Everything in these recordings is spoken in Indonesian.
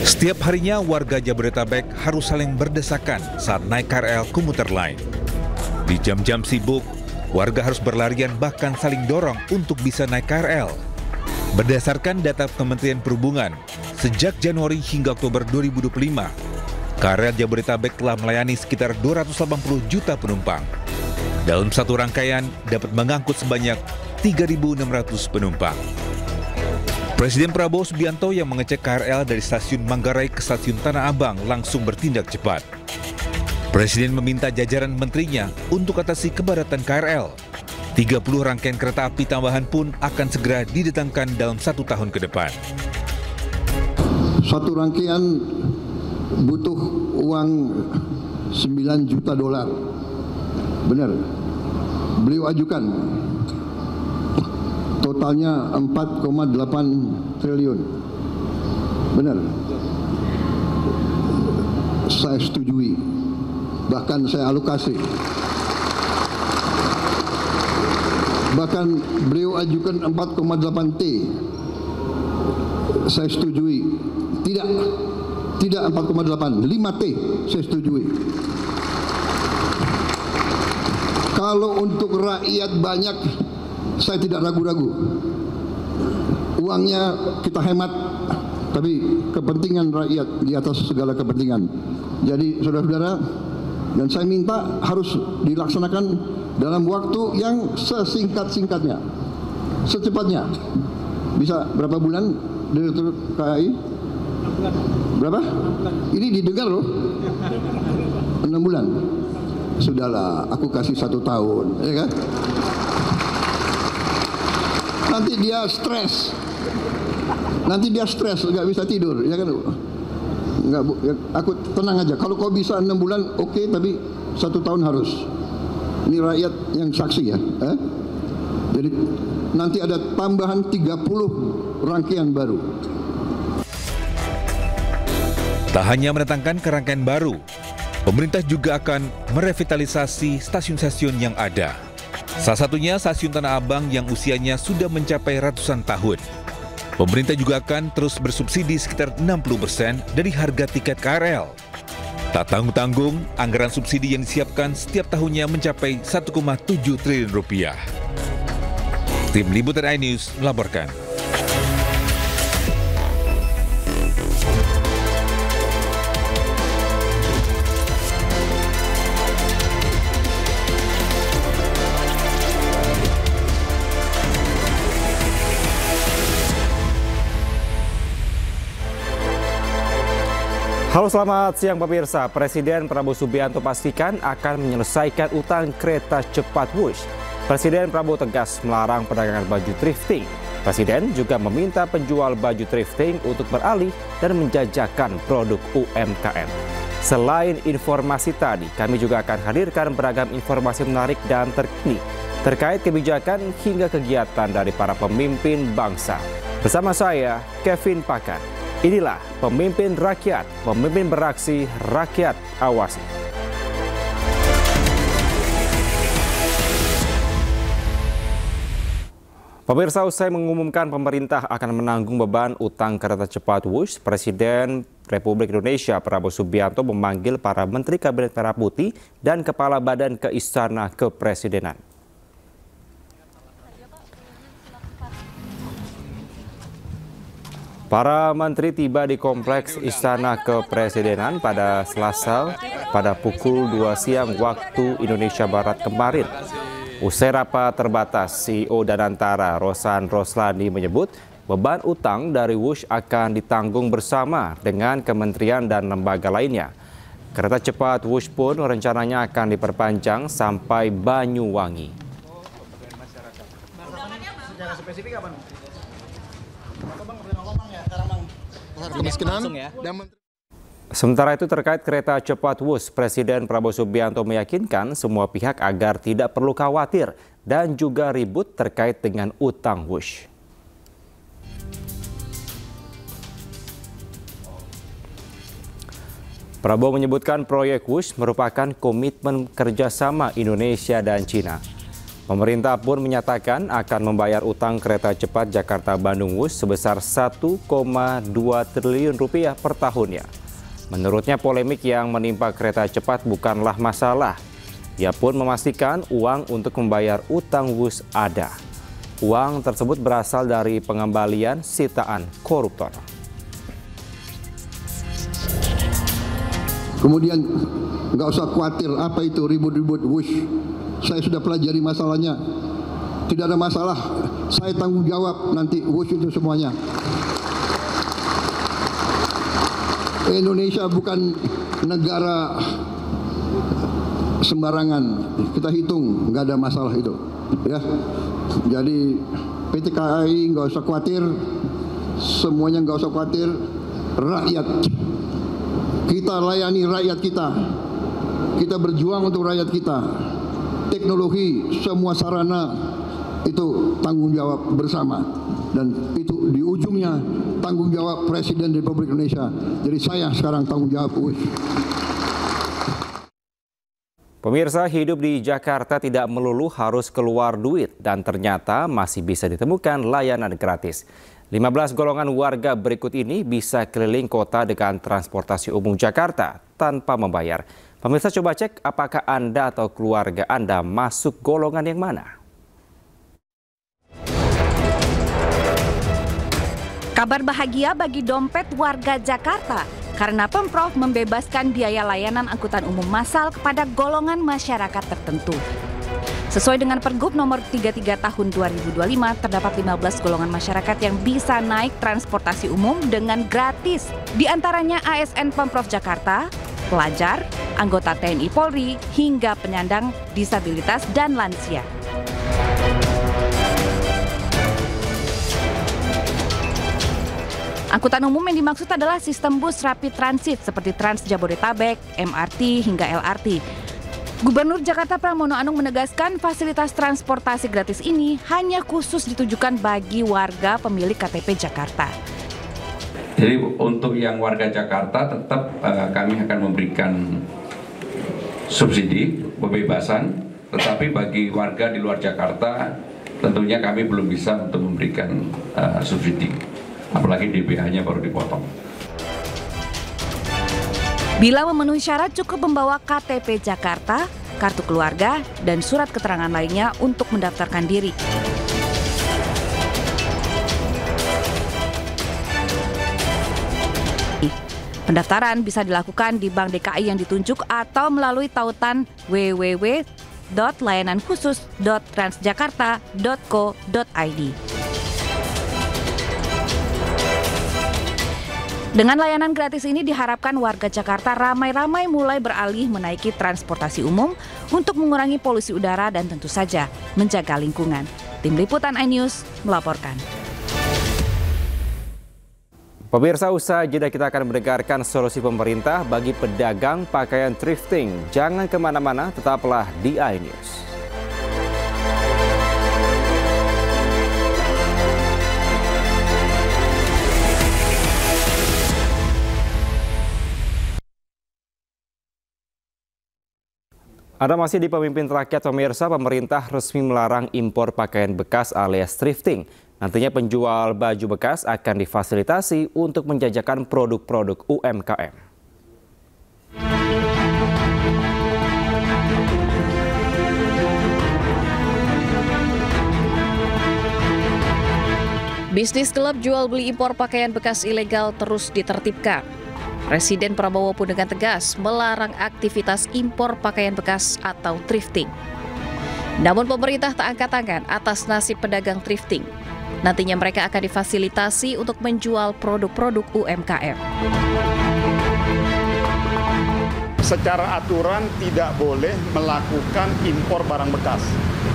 Setiap harinya warga Jabodetabek harus saling berdesakan saat naik KRL komuter lain. Di jam-jam sibuk, warga harus berlarian bahkan saling dorong untuk bisa naik KRL. Berdasarkan data Kementerian Perhubungan, sejak Januari hingga Oktober 2025, KRL Jabodetabek telah melayani sekitar 280 juta penumpang. Dalam satu rangkaian dapat mengangkut sebanyak 3.600 penumpang. Presiden Prabowo Subianto yang mengecek KRL dari stasiun Manggarai ke stasiun Tanah Abang langsung bertindak cepat. Presiden meminta jajaran menterinya untuk atasi kepadatan KRL. 30 rangkaian kereta api tambahan pun akan segera didatangkan dalam 1 tahun ke depan. Satu rangkaian butuh uang 9 juta dolar. Benar. Beliau ajukan. Totalnya 4,8 triliun. Benar. Saya setujui. Bahkan saya alokasi. Bahkan beliau ajukan 4,8 T. Saya setujui. Tidak 4,8, 5 T saya setujui. Kalau untuk rakyat banyak, saya tidak ragu-ragu. Uangnya kita hemat, tapi kepentingan rakyat di atas segala kepentingan. Jadi saudara-saudara, dan saya minta harus dilaksanakan dalam waktu yang sesingkat-singkatnya, secepatnya. Bisa berapa bulan Direktur KAI? Berapa? Ini didengar loh. 6 bulan. Sudahlah, aku kasih 1 tahun, ya kan? Nanti dia stres, nggak bisa tidur, ya kan? Nggak, aku tenang aja. Kalau kau bisa 6 bulan, oke, tapi 1 tahun harus. Ini rakyat yang saksi ya. Jadi nanti ada tambahan 30 rangkaian baru. Tak hanya mendatangkan kerangkaian baru, pemerintah juga akan merevitalisasi stasiun-stasiun yang ada. Salah satunya stasiun Tanah Abang yang usianya sudah mencapai ratusan tahun. Pemerintah juga akan terus bersubsidi sekitar 60% dari harga tiket KRL. Tak tanggung-tanggung, anggaran subsidi yang disiapkan setiap tahunnya mencapai 1,7 triliun rupiah. Tim Liputan iNews melaporkan. Halo, selamat siang pemirsa. Presiden Prabowo Subianto pastikan akan menyelesaikan utang kereta cepat Wush. Presiden Prabowo tegas melarang perdagangan baju thrifting. Presiden juga meminta penjual baju thrifting untuk beralih dan menjajakan produk UMKM. Selain informasi tadi, kami juga akan hadirkan beragam informasi menarik dan terkini terkait kebijakan hingga kegiatan dari para pemimpin bangsa. Bersama saya, Kevin Pakar. Inilah pemimpin rakyat, pemimpin beraksi, rakyat awasi. Pemirsa, usai mengumumkan pemerintah akan menanggung beban utang kereta cepat Wush, Presiden Republik Indonesia Prabowo Subianto memanggil para Menteri Kabinet Merah Putih dan Kepala Badan ke Istana Kepresidenan. Para menteri tiba di Kompleks Istana Kepresidenan pada Selasa pada pukul 2 siang waktu Indonesia Barat kemarin. Usai rapat terbatas, CEO Danantara Rosan Roslani menyebut beban utang dari Wush akan ditanggung bersama dengan kementerian dan lembaga lainnya. Kereta cepat Wush pun rencananya akan diperpanjang sampai Banyuwangi. Secara spesifik apa? Sementara itu terkait kereta cepat Wush, Presiden Prabowo Subianto meyakinkan semua pihak agar tidak perlu khawatir dan juga ribut terkait dengan utang Wush. Prabowo menyebutkan proyek Wush merupakan komitmen kerjasama Indonesia dan Cina. Pemerintah pun menyatakan akan membayar utang kereta cepat Jakarta-Bandung Wush sebesar 1,2 triliun rupiah per tahunnya. Menurutnya polemik yang menimpa kereta cepat bukanlah masalah. Ia pun memastikan uang untuk membayar utang Wush ada. Uang tersebut berasal dari pengembalian sitaan koruptor. Kemudian nggak usah khawatir apa itu ribut-ribut Wush. Saya sudah pelajari masalahnya. Tidak ada masalah. Saya tanggung jawab nanti Wush itu semuanya. Indonesia bukan negara sembarangan. Kita hitung, nggak ada masalah itu. Ya. Jadi PT KAI nggak usah khawatir. Semuanya nggak usah khawatir. Rakyat. Kita layani rakyat kita. Kita berjuang untuk rakyat kita. Teknologi, semua sarana itu tanggung jawab bersama. Dan itu di ujungnya tanggung jawab Presiden Republik Indonesia. Jadi saya sekarang tanggung jawab. Pemirsa, hidup di Jakarta tidak melulu harus keluar duit dan ternyata masih bisa ditemukan layanan gratis. 15 golongan warga berikut ini bisa keliling kota dengan transportasi umum Jakarta tanpa membayar. Pemirsa, coba cek apakah Anda atau keluarga Anda masuk golongan yang mana. Kabar bahagia bagi dompet warga Jakarta karena Pemprov membebaskan biaya layanan angkutan umum massal kepada golongan masyarakat tertentu. Sesuai dengan Pergub nomor 33 tahun 2025, terdapat 15 golongan masyarakat yang bisa naik transportasi umum dengan gratis. Di antaranya ASN Pemprov Jakarta, pelajar, anggota TNI Polri, hingga penyandang disabilitas dan lansia. Angkutan umum yang dimaksud adalah sistem bus rapid transit seperti Trans Jabodetabek, MRT, hingga LRT. Gubernur Jakarta Pramono Anung menegaskan fasilitas transportasi gratis ini hanya khusus ditujukan bagi warga pemilik KTP Jakarta. Jadi untuk yang warga Jakarta tetap kami akan memberikan subsidi, pembebasan, tetapi bagi warga di luar Jakarta tentunya kami belum bisa untuk memberikan subsidi, apalagi DPH-nya baru dipotong. Bila memenuhi syarat cukup membawa KTP Jakarta, kartu keluarga, dan surat keterangan lainnya untuk mendaftarkan diri. Pendaftaran bisa dilakukan di Bank DKI yang ditunjuk atau melalui tautan www.layanankhusus.transjakarta.co.id. Dengan layanan gratis ini diharapkan warga Jakarta ramai-ramai mulai beralih menaiki transportasi umum untuk mengurangi polusi udara dan tentu saja menjaga lingkungan. Tim Liputan iNews melaporkan. Pemirsa, usai jeda kita akan mendengarkan solusi pemerintah bagi pedagang pakaian thrifting. Jangan kemana-mana, tetaplah di iNews. Anda masih di Pemimpin Rakyat, pemirsa. Pemerintah resmi melarang impor pakaian bekas alias thrifting. Nantinya penjual baju bekas akan difasilitasi untuk menjajakan produk-produk UMKM. Bisnis klub jual beli impor pakaian bekas ilegal terus ditertibkan. Presiden Prabowo pun dengan tegas melarang aktivitas impor pakaian bekas atau thrifting. Namun pemerintah tak angkat tangan atas nasib pedagang thrifting. Nantinya mereka akan difasilitasi untuk menjual produk-produk UMKM. Secara aturan tidak boleh melakukan impor barang bekas.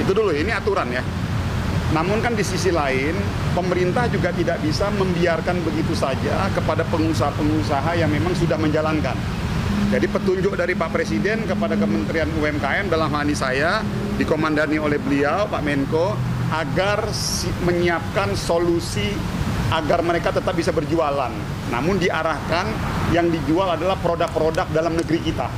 Itu dulu, ini aturan ya. Namun kan di sisi lain, pemerintah juga tidak bisa membiarkan begitu saja kepada pengusaha-pengusaha yang memang sudah menjalankan. Jadi petunjuk dari Pak Presiden kepada Kementerian UMKM dalam hal ini saya, dikomandani oleh beliau, Pak Menko, agar menyiapkan solusi agar mereka tetap bisa berjualan. Namun diarahkan yang dijual adalah produk-produk dalam negeri kita.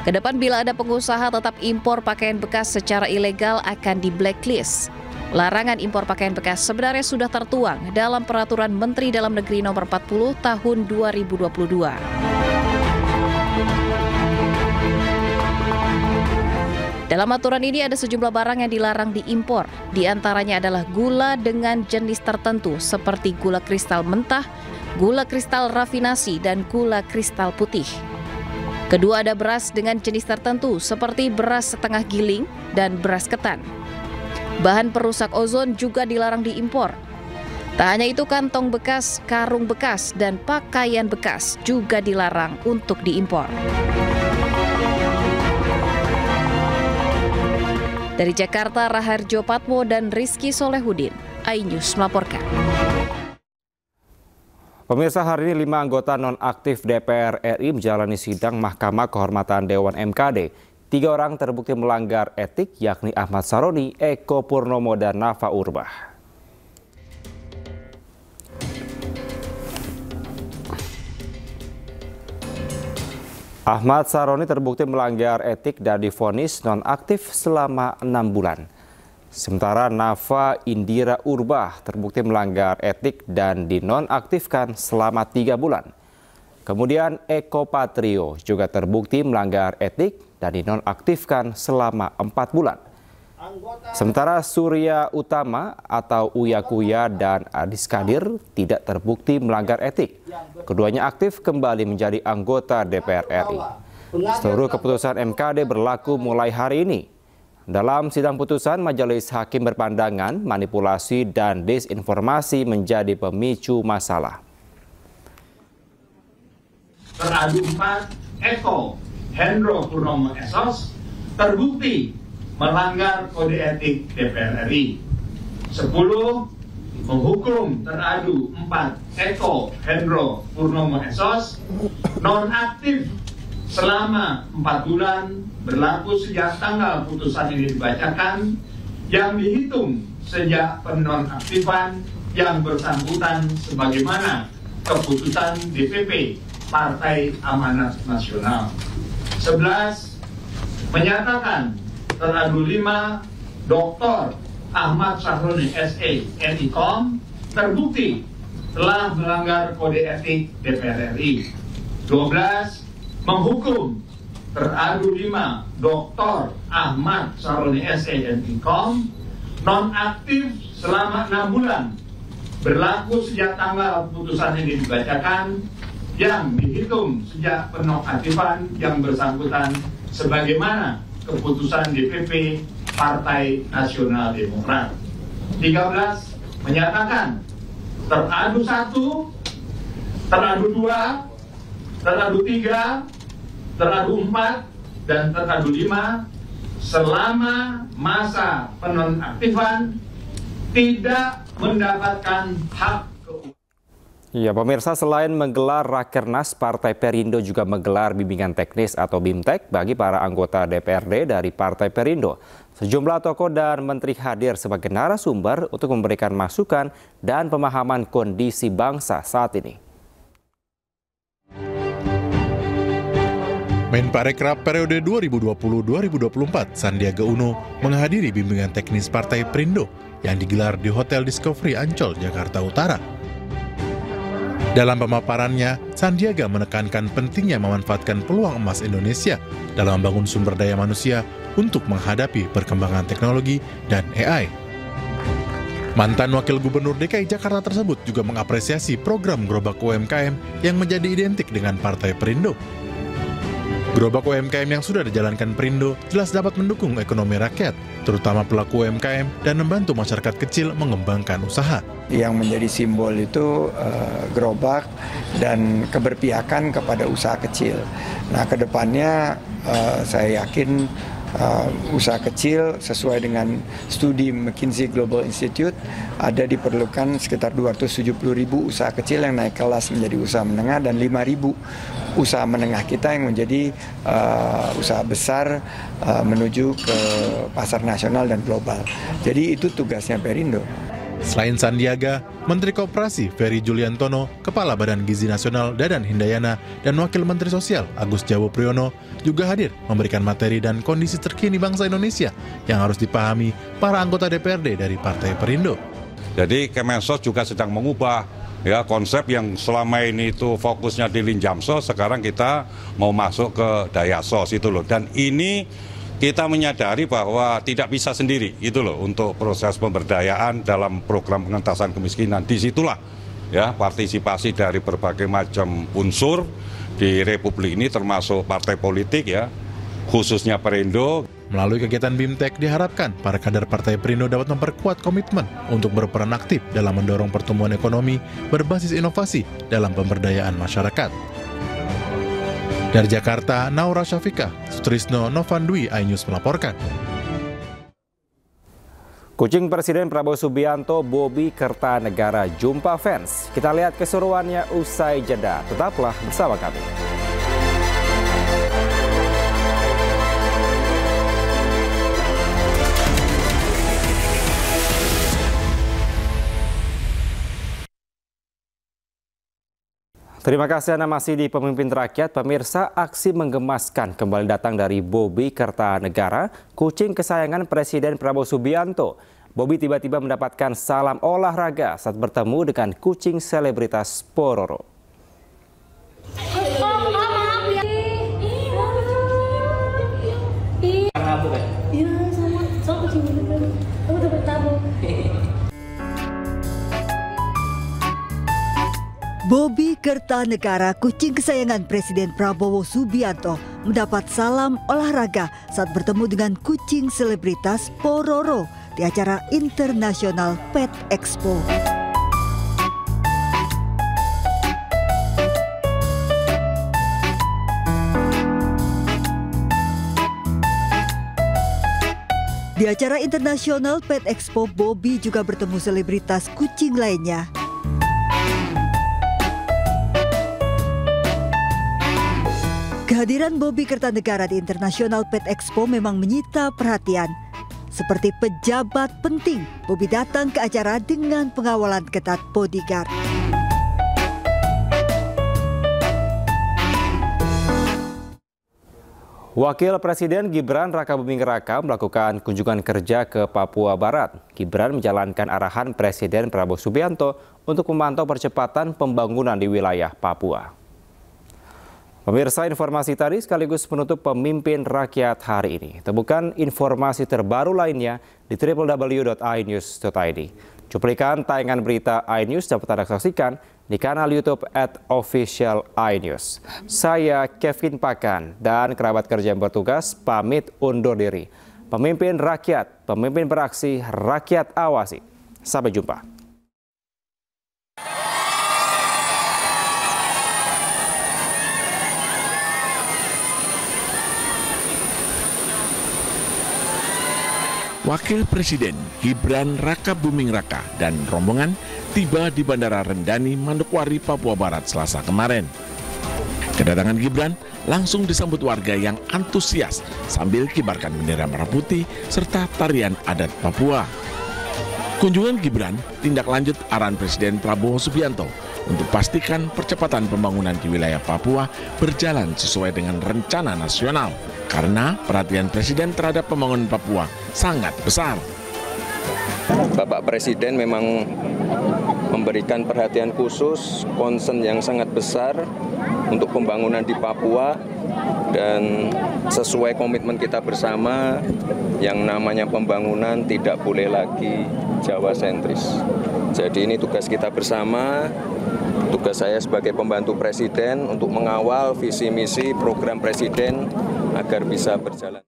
Kedepan bila ada pengusaha tetap impor pakaian bekas secara ilegal akan di blacklist. Larangan impor pakaian bekas sebenarnya sudah tertuang dalam Peraturan Menteri Dalam Negeri Nomor 40 Tahun 2022. Dalam aturan ini ada sejumlah barang yang dilarang diimpor. Di antaranya adalah gula dengan jenis tertentu seperti gula kristal mentah, gula kristal rafinasi, dan gula kristal putih. Kedua ada beras dengan jenis tertentu seperti beras setengah giling dan beras ketan. Bahan perusak ozon juga dilarang diimpor. Tak hanya itu, kantong bekas, karung bekas, dan pakaian bekas juga dilarang untuk diimpor. Dari Jakarta, Raharjo Patmo dan Rizky Solehudin, iNews melaporkan. Pemirsa, hari ini 5 anggota nonaktif DPR RI menjalani sidang Mahkamah Kehormatan Dewan MKD. 3 orang terbukti melanggar etik, yakni Ahmad Saroni, Eko Purnomo, dan Nafa Urbah. Ahmad Saroni terbukti melanggar etik dan divonis nonaktif selama 6 bulan. Sementara Nafa Indira Urbah terbukti melanggar etik dan dinonaktifkan selama 3 bulan. Kemudian Eko Patrio juga terbukti melanggar etik dan dinonaktifkan selama 4 bulan. Sementara Surya Utama atau Uya Kuya dan Adis Kadir tidak terbukti melanggar etik. Keduanya aktif kembali menjadi anggota DPR RI. Seluruh keputusan MKD berlaku mulai hari ini. Dalam sidang putusan, Majelis Hakim berpandangan manipulasi dan disinformasi menjadi pemicu masalah. Teradu 4, Eko Hendro Purnomo SOS terbukti melanggar kode etik DPR RI. 10, menghukum teradu 4, Eko Hendro Purnomo SOS nonaktif selama 4 bulan berlaku sejak tanggal putusan ini dibacakan yang dihitung sejak penonaktifan yang bersangkutan sebagaimana keputusan DPP Partai Amanat Nasional. 11, menyatakan teradu 5, Dr. Ahmad Saroni SE NIKOM terbukti telah melanggar kode etik DPR RI. 12, menghukum teradu 5, Dr. Ahmad Saroni SE NIKOM nonaktif selama 6 bulan berlaku sejak tanggal putusan ini dibacakan yang dihitung sejak penonaktifan yang bersangkutan sebagaimana keputusan DPP Partai Nasional Demokrat. 13, menyatakan teradu 1, teradu 2, teradu 3, teradu 4, dan teradu 5 selama masa penonaktifan tidak mendapatkan hak. Ya, pemirsa, selain menggelar Rakernas, Partai Perindo juga menggelar bimbingan teknis atau BIMTEK bagi para anggota DPRD dari Partai Perindo. Sejumlah tokoh dan menteri hadir sebagai narasumber untuk memberikan masukan dan pemahaman kondisi bangsa saat ini. Menparekraf periode 2020-2024, Sandiaga Uno menghadiri bimbingan teknis Partai Perindo yang digelar di Hotel Discovery Ancol, Jakarta Utara. Dalam pemaparannya, Sandiaga menekankan pentingnya memanfaatkan peluang emas Indonesia dalam membangun sumber daya manusia untuk menghadapi perkembangan teknologi dan AI. Mantan Wakil Gubernur DKI Jakarta tersebut juga mengapresiasi program Gerobak UMKM yang menjadi identik dengan Partai Perindo. Gerobak UMKM yang sudah dijalankan Perindo jelas dapat mendukung ekonomi rakyat, terutama pelaku UMKM, dan membantu masyarakat kecil mengembangkan usaha. Yang menjadi simbol itu gerobak dan keberpihakan kepada usaha kecil. Nah, kedepannya saya yakin usaha kecil sesuai dengan studi McKinsey Global Institute ada diperlukan sekitar 270.000 usaha kecil yang naik kelas menjadi usaha menengah dan 5.000 usaha menengah kita yang menjadi usaha besar menuju ke pasar nasional dan global. Jadi itu tugasnya Perindo. Selain Sandiaga, Menteri Koperasi Ferry Juliantono, Kepala Badan Gizi Nasional Dadan Hindayana, dan Wakil Menteri Sosial Agus Jawo Priyono juga hadir memberikan materi dan kondisi terkini bangsa Indonesia yang harus dipahami para anggota DPRD dari Partai Perindo. Jadi Kemensos juga sedang mengubah ya konsep yang selama ini itu fokusnya di Linjamsos, sekarang kita mau masuk ke Dayasos itu loh. Dan ini kita menyadari bahwa tidak bisa sendiri gitu loh untuk proses pemberdayaan dalam program pengentasan kemiskinan. Disitulah ya partisipasi dari berbagai macam unsur di Republik ini termasuk partai politik ya, khususnya Perindo. Melalui kegiatan BIMTEK diharapkan para kader Partai Perindo dapat memperkuat komitmen untuk berperan aktif dalam mendorong pertumbuhan ekonomi berbasis inovasi dalam pemberdayaan masyarakat. Dari Jakarta, Naura Syafiqah, Sutrisno Novandwi, iNews melaporkan. Kucing Presiden Prabowo Subianto, Bobi Kertanegara jumpa fans. Kita lihat keseruannya usai jeda. Tetaplah bersama kami. Terima kasih Anda masih di Pemimpin Rakyat. Pemirsa, aksi menggemaskan kembali datang dari Bobi Kertanegara, kucing kesayangan Presiden Prabowo Subianto. Bobi tiba-tiba mendapatkan salam olahraga saat bertemu dengan kucing selebritas Pororo. Bobi Kertanegara, kucing kesayangan Presiden Prabowo Subianto, mendapat salam olahraga saat bertemu dengan kucing selebritas Pororo di acara International Pet Expo. Di acara International Pet Expo, Bobi juga bertemu selebritas kucing lainnya. Kehadiran Bobi Kertanegara di International Pet Expo memang menyita perhatian. Seperti pejabat penting, Bobi datang ke acara dengan pengawalan ketat bodyguard. Wakil Presiden Gibran Rakabuming Raka melakukan kunjungan kerja ke Papua Barat. Gibran menjalankan arahan Presiden Prabowo Subianto untuk memantau percepatan pembangunan di wilayah Papua. Pemirsa, informasi tadi sekaligus menutup Pemimpin Rakyat hari ini. Temukan informasi terbaru lainnya di www.inews.id. Cuplikan tayangan berita iNews dapat Anda saksikan di kanal YouTube @official_inews. Saya Kevin Pakan dan kerabat kerja yang bertugas pamit undur diri. Pemimpin Rakyat, pemimpin beraksi, rakyat awasi. Sampai jumpa. Wakil Presiden Gibran Rakabuming Raka dan rombongan tiba di Bandara Rendani, Manokwari, Papua Barat Selasa kemarin. Kedatangan Gibran langsung disambut warga yang antusias sambil kibarkan bendera merah putih serta tarian adat Papua. Kunjungan Gibran tindak lanjut arahan Presiden Prabowo Subianto untuk pastikan percepatan pembangunan di wilayah Papua berjalan sesuai dengan rencana nasional. Karena perhatian Presiden terhadap pembangunan Papua sangat besar. Bapak Presiden memang memberikan perhatian khusus, concern yang sangat besar untuk pembangunan di Papua, dan sesuai komitmen kita bersama yang namanya pembangunan tidak boleh lagi Jawa sentris. Jadi ini tugas kita bersama, tugas saya sebagai pembantu Presiden untuk mengawal visi misi program Presiden agar bisa berjalan.